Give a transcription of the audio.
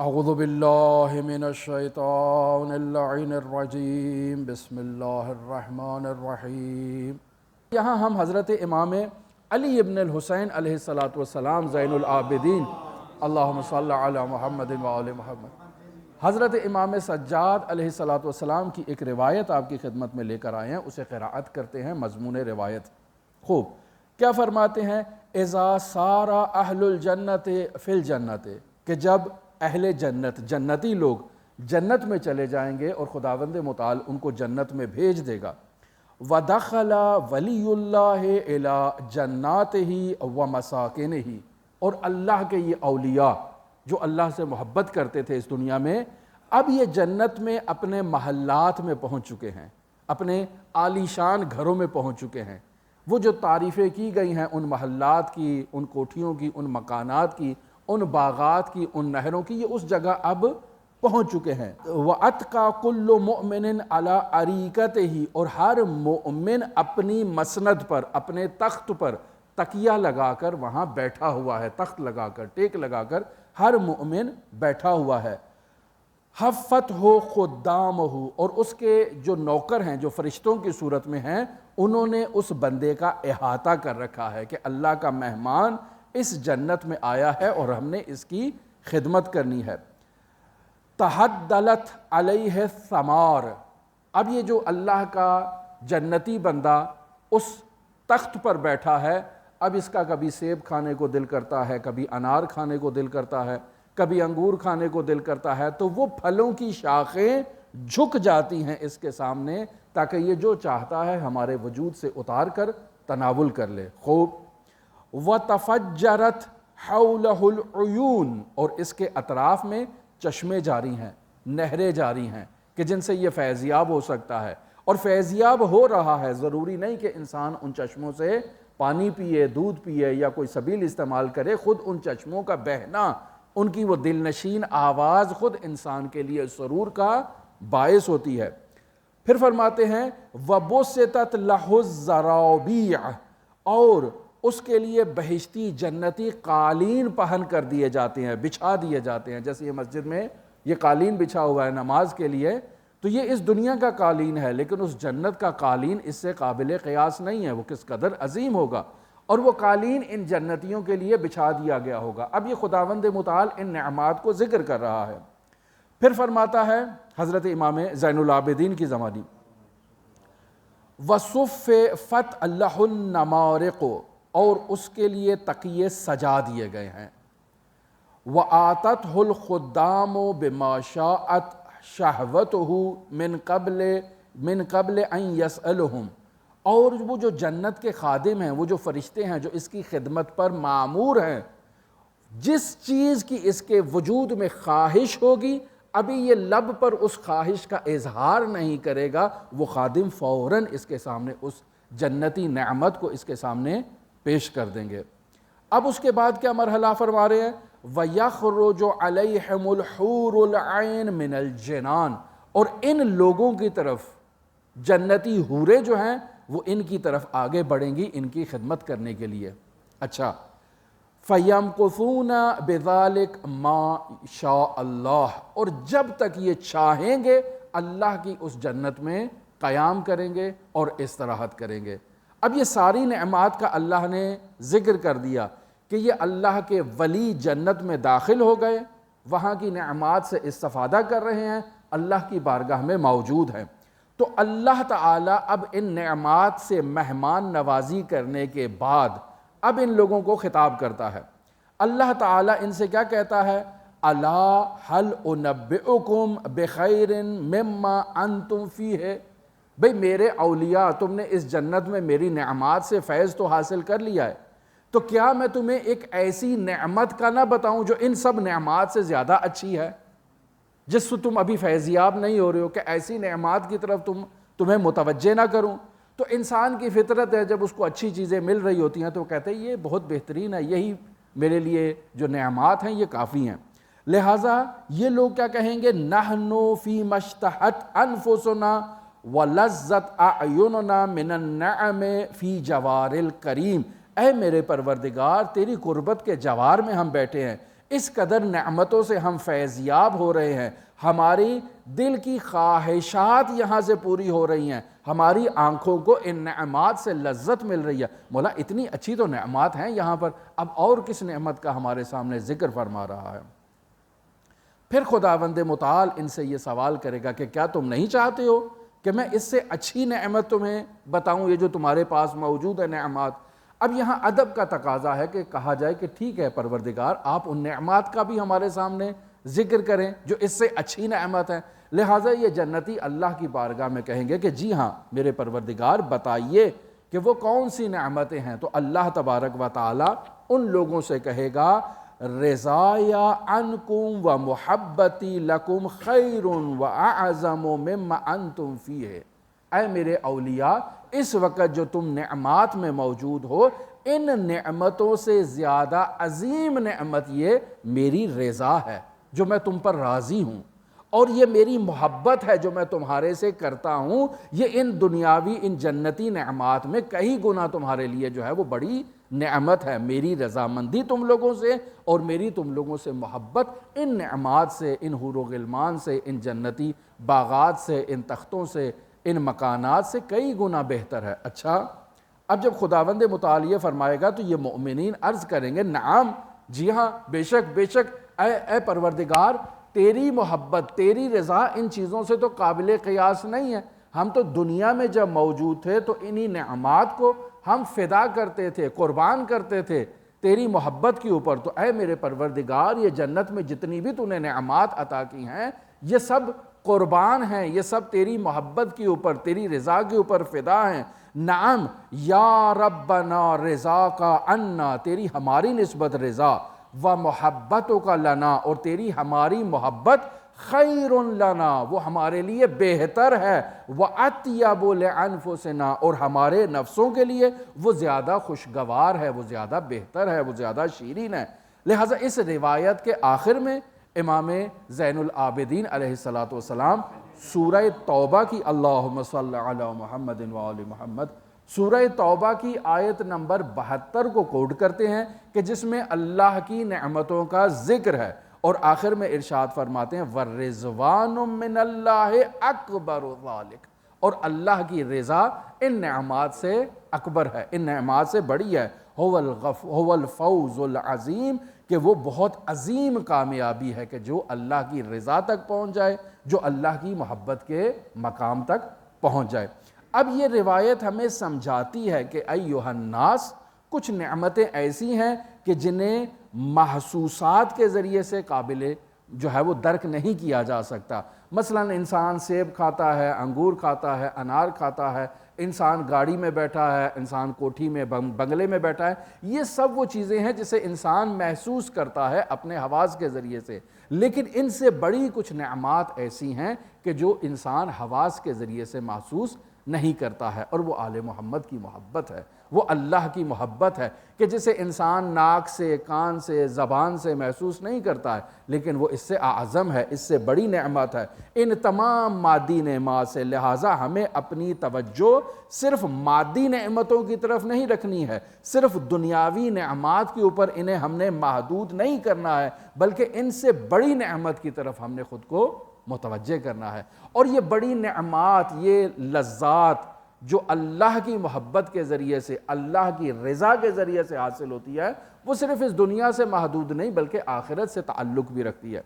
اعوذ باللہ من الشیطان اللعین الرجیم بسم اللہ الرحمن الرحیم۔ یہاں ہم حضرت امام علی ابن الحسین علیہ السلام زین العابدین اللہم صلی علی محمد وآل محمد، حضرت امام سجاد علیہ السلام کی ایک روایت آپ کی خدمت میں لے کر آئے ہیں، اسے قرائت کرتے ہیں۔ مضمون روایت خوب کیا فرماتے ہیں؟ اذا سارا اہل الجنت فی الجنت، کہ جب اہل جنت جنتی لوگ جنت میں چلے جائیں گے اور خداوند متعال ان کو جنت میں بھیج دے گا۔ وَدَخَلَ وَلِيُّ اللَّهِ إِلَىٰ جَنَّاتِهِ وَمَسَاكِنِهِ، اور اللہ کے یہ اولیاء جو اللہ سے محبت کرتے تھے اس دنیا میں، اب یہ جنت میں اپنے محلات میں پہنچ چکے ہیں، اپنے عالی شان گھروں میں پہنچ چکے ہیں۔ وہ جو تعریفیں کی گئی ہیں ان محلات کی، ان کوٹھیوں کی، ان مکانات کی، ان باغات کی، ان نہروں کی، یہ اس جگہ اب پہنچ چکے ہیں۔ وَأَتْقَى كُلُّ مُؤْمِنٍ عَلَىٰ أَرِيكَتِهِ، اور ہر مومن اپنی مسند پر، اپنے تخت پر تکیہ لگا کر وہاں بیٹھا ہوا ہے، تخت لگا کر، ٹیک لگا کر ہر مومن بیٹھا ہوا ہے۔ حَفَّتْهُ خُدَّامُهُ، اور اس کے جو نوکر ہیں، جو فرشتوں کی صورت میں ہیں، انہوں نے اس بندے کا احاطہ کر رکھا ہے کہ اللہ کا مہمان اس جنت میں آیا ہے اور ہم نے اس کی خدمت کرنی ہے۔ تحدلت علیہ الثمار، اب یہ جو اللہ کا جنتی بندہ اس تخت پر بیٹھا ہے، اب اس کا کبھی سیب کھانے کو دل کرتا ہے، کبھی انار کھانے کو دل کرتا ہے، کبھی انگور کھانے کو دل کرتا ہے، تو وہ پھلوں کی شاخیں جھک جاتی ہیں اس کے سامنے تاکہ یہ جو چاہتا ہے ہمارے وجود سے اتار کر تناول کر لے۔ خوب وَتَفَجَّرَتْ حَوْلَهُ الْعُيُونَ، اور اس کے اطراف میں چشمے جاری ہیں، نہریں جاری ہیں کہ جن سے یہ فیضیاب ہو سکتا ہے، اور فیضیاب ہو رہا ہے۔ ضروری نہیں کہ انسان ان چشموں سے پانی پیے، دودھ پیے یا کوئی سبیل استعمال کرے، خود ان چشموں کا بہنا، ان کی وہ دل نشین آواز خود انسان کے لیے سرور کا باعث ہوتی ہے۔ پھر فرماتے ہیں وَبُسِّطَتْ لَهُ الزَّرَابِيعُ، اور اس کے لیے بہشتی جنتی قالین پہن کر دیے جاتے ہیں، بچھا دیے جاتے ہیں۔ جیسے یہ مسجد میں یہ قالین بچھا ہوا ہے نماز کے لیے، تو یہ اس دنیا کا قالین ہے، لیکن اس جنت کا قالین اس سے قابل قیاس نہیں ہے، وہ کس قدر عظیم ہوگا، اور وہ قالین ان جنتیوں کے لیے بچھا دیا گیا ہوگا۔ اب یہ خداوند متعال ان نعمات کو ذکر کر رہا ہے۔ پھر فرماتا ہے حضرت امام زین العابدین کی زمانی، وَصُفِّفَتْ لَهُ النَّمَارِقُ، اور اس کے لیے تکیے سجا دیے گئے ہیں۔ وَآتَتْهُ الْخُدَّامُ بِمَا شَاءَتْ شَهْوَتُهُ مِن قَبْلِ أَن يَسْأَلُهُمْ، اور وہ جو جنت کے خادم ہیں، وہ جو فرشتے ہیں جو اس کی خدمت پر مامور ہیں، جس چیز کی اس کے وجود میں خواہش ہوگی، ابھی یہ لب پر اس خواہش کا اظہار نہیں کرے گا، وہ خادم فوراً اس کے سامنے اس جنتی نعمت کو اس کے سامنے پیش کر دیں گے۔ اب اس کے بعد کیا مرحلہ فرما رہے ہیں؟ وَيَخْرُجُ عَلَيْهِمُ الْحُورُ الْعِينُ مِنَ الْجِنَانِ، اور ان لوگوں کی طرف جنتی حوریں جو ہیں وہ ان کی طرف آگے بڑھیں گی ان کی خدمت کرنے کے لیے۔ اچھا، فَيَمْكُثُونَ بِذَلِكَ مَا شَاءَ اللَّهُ، اور جب تک یہ چاہیں گے اللہ کی اس جنت میں قیام کریں گے اور استراحت کریں گے۔ اب یہ ساری نعمات کا اللہ نے ذکر کر دیا کہ یہ اللہ کے ولی جنت میں داخل ہو گئے، وہاں کی نعمات سے استفادہ کر رہے ہیں، اللہ کی بارگاہ میں موجود ہیں۔ تو اللہ تعالیٰ اب ان نعمات سے مہمان نوازی کرنے کے بعد اب ان لوگوں کو خطاب کرتا ہے۔ اللہ تعالیٰ ان سے کیا کہتا ہے؟ الا هل انبئکم بخیر مما انتم فیہ، بھئی میرے اولیاء، تم نے اس جنت میں میری نعمات سے فیض تو حاصل کر لیا ہے، تو کیا میں تمہیں ایک ایسی نعمت کا نہ بتاؤں جو ان سب نعمات سے زیادہ اچھی ہے، جس سے تم ابھی فیضیاب نہیں ہو رہے ہو، کہ ایسی نعمات کی طرف تمہیں متوجہ نہ کروں؟ تو انسان کی فطرت ہے، جب اس کو اچھی چیزیں مل رہی ہوتی ہیں تو وہ کہتے ہیں یہ بہت بہترین ہے، یہی میرے لیے جو نعمات ہیں یہ کافی ہیں۔ لہٰذا یہ لوگ کیا کہیں گے؟ نحنو فی مشتہت انفسنا وَلَذَّتْ أَعْيُنُنَا مِنَ النَّعَمِ فِي جَوَارِ الْكَرِيمِ، اے میرے پروردگار تیری قربت کے جوار میں ہم بیٹھے ہیں، اس قدر نعمتوں سے ہم فیضیاب ہو رہے ہیں، ہماری دل کی خواہشات یہاں سے پوری ہو رہی ہیں، ہماری آنکھوں کو ان نعمات سے لذت مل رہی ہے۔ مولا اتنی اچھی تو نعمات ہیں یہاں پر، اب اور کس نعمت کا ہمارے سامنے ذکر فرما رہا ہے؟ پھر خداوند متعال ان سے یہ سوال کرے گا کہ کیا تم نہیں چاہتے ہو کہ میں اس سے اچھی نعمت تمہیں بتاؤں، یہ جو تمہارے پاس موجود ہے نعمات؟ اب یہاں ادب کا تقاضا ہے کہ کہا جائے کہ ٹھیک ہے پروردگار، آپ ان نعمات کا بھی ہمارے سامنے ذکر کریں جو اس سے اچھی نعمت ہے۔ لہٰذا یہ جنتی اللہ کی بارگاہ میں کہیں گے کہ جی ہاں میرے پروردگار بتائیے کہ وہ کون سی نعمتیں ہیں۔ تو اللہ تبارک و تعالی ان لوگوں سے کہے گا رضای عنکم و محبتی لکم خیر و اعظم مما انتم فیہ۔ اے میرے اولیاء، اس وقت جو تم نعمات میں موجود ہو، ان نعمتوں سے زیادہ عظیم نعمت یہ میری رضا ہے جو میں تم پر راضی ہوں، اور یہ میری محبت ہے جو میں تمہارے سے کرتا ہوں۔ یہ ان دنیاوی ان جنتی نعمات میں کئی گنا تمہارے لیے جو ہے وہ بڑی نعمت ہے۔ میری رضامندی تم لوگوں سے اور میری تم لوگوں سے محبت ان نعمات سے، ان حور و غلمان سے، ان جنتی باغات سے، ان تختوں سے، ان مکانات سے کئی گنا بہتر ہے۔ اچھا، اب جب خداوند متعال یہ فرمائے گا تو یہ مؤمنین عرض کریں گے نعم، جی ہاں بے شک بے شک، اے پروردگار، تیری محبت، تیری رضا ان چیزوں سے تو قابل قیاس نہیں ہے۔ ہم تو دنیا میں جب موجود تھے تو انہی نعمات کو ہم فدا کرتے تھے، قربان کرتے تھے تیری محبت کے اوپر۔ تو اے میرے پروردگار، یہ جنت میں جتنی بھی تو نے نعمات عطا کی ہیں یہ سب قربان ہیں، یہ سب تیری محبت کے اوپر، تیری رضا کے اوپر فدا ہیں۔ نعم یا ربنا، رضا کا عنا، تیری ہماری نسبت رضا، و محبتوں کا لنا، اور تیری ہماری محبت خیر لنا، وہ ہمارے لیے بہتر ہے، وَأَطْيَبُ لِأَنفُسِنَا، اور ہمارے نفسوں کے لیے وہ زیادہ خوشگوار ہے، وہ زیادہ بہتر ہے، وہ زیادہ شیرین ہے۔ لہٰذا اس روایت کے آخر میں امام زین العابدین علیہ السلام سورہ توبہ کی، اللہم صلی علی محمد وآل محمد، سورہ توبہ کی آیت نمبر 72 کو کوٹ کرتے ہیں کہ جس میں اللہ کی نعمتوں کا ذکر ہے، اور آخر میں ارشاد فرماتے ہیں وَالرِّضْوَانُ مِنَ اللَّهِ أَكْبَرُ ذَلِكَ، اور اللہ کی رضا ان نعمات سے اکبر ہے، ان نعمات سے بڑی ہے۔ هو الفوز العظیم، کہ وہ بہت عظیم کامیابی ہے کہ جو اللہ کی رضا تک پہنچ جائے، جو اللہ کی محبت کے مقام تک پہنچ جائے۔ اب یہ روایت ہمیں سمجھاتی ہے کہ ایھا الناس، کچھ نعمتیں ایسی ہیں کہ جنہیں محسوسات کے ذریعے سے قابل جو ہے وہ درک نہیں کیا جا سکتا۔ مثلا انسان سیب کھاتا ہے، انگور کھاتا ہے، انار کھاتا ہے، انسان گاڑی میں بیٹھا ہے، انسان کوٹھی میں بنگلے میں بیٹھا ہے، یہ سب وہ چیزیں ہیں جسے انسان محسوس کرتا ہے اپنے حواس کے ذریعے سے۔ لیکن ان سے بڑی کچھ نعمات ایسی ہیں کہ جو انسان حواس کے ذریعے سے محسوس نہیں کرتا ہے، اور وہ آل محمد کی محبت ہے، وہ اللہ کی محبت ہے کہ جسے انسان ناک سے، کان سے، زبان سے محسوس نہیں کرتا ہے، لیکن وہ اس سے اعظم ہے، اس سے بڑی نعمت ہے ان تمام مادی نعمات سے۔ لہٰذا ہمیں اپنی توجہ صرف مادی نعمتوں کی طرف نہیں رکھنی ہے، صرف دنیاوی نعمات کے اوپر انہیں ہم نے محدود نہیں کرنا ہے، بلکہ ان سے بڑی نعمت کی طرف ہم نے خود کو متوجہ کرنا ہے۔ اور یہ بڑی نعمات، یہ لذات جو اللہ کی محبت کے ذریعے سے، اللہ کی رضا کے ذریعے سے حاصل ہوتی ہے، وہ صرف اس دنیا سے محدود نہیں بلکہ آخرت سے تعلق بھی رکھتی ہے۔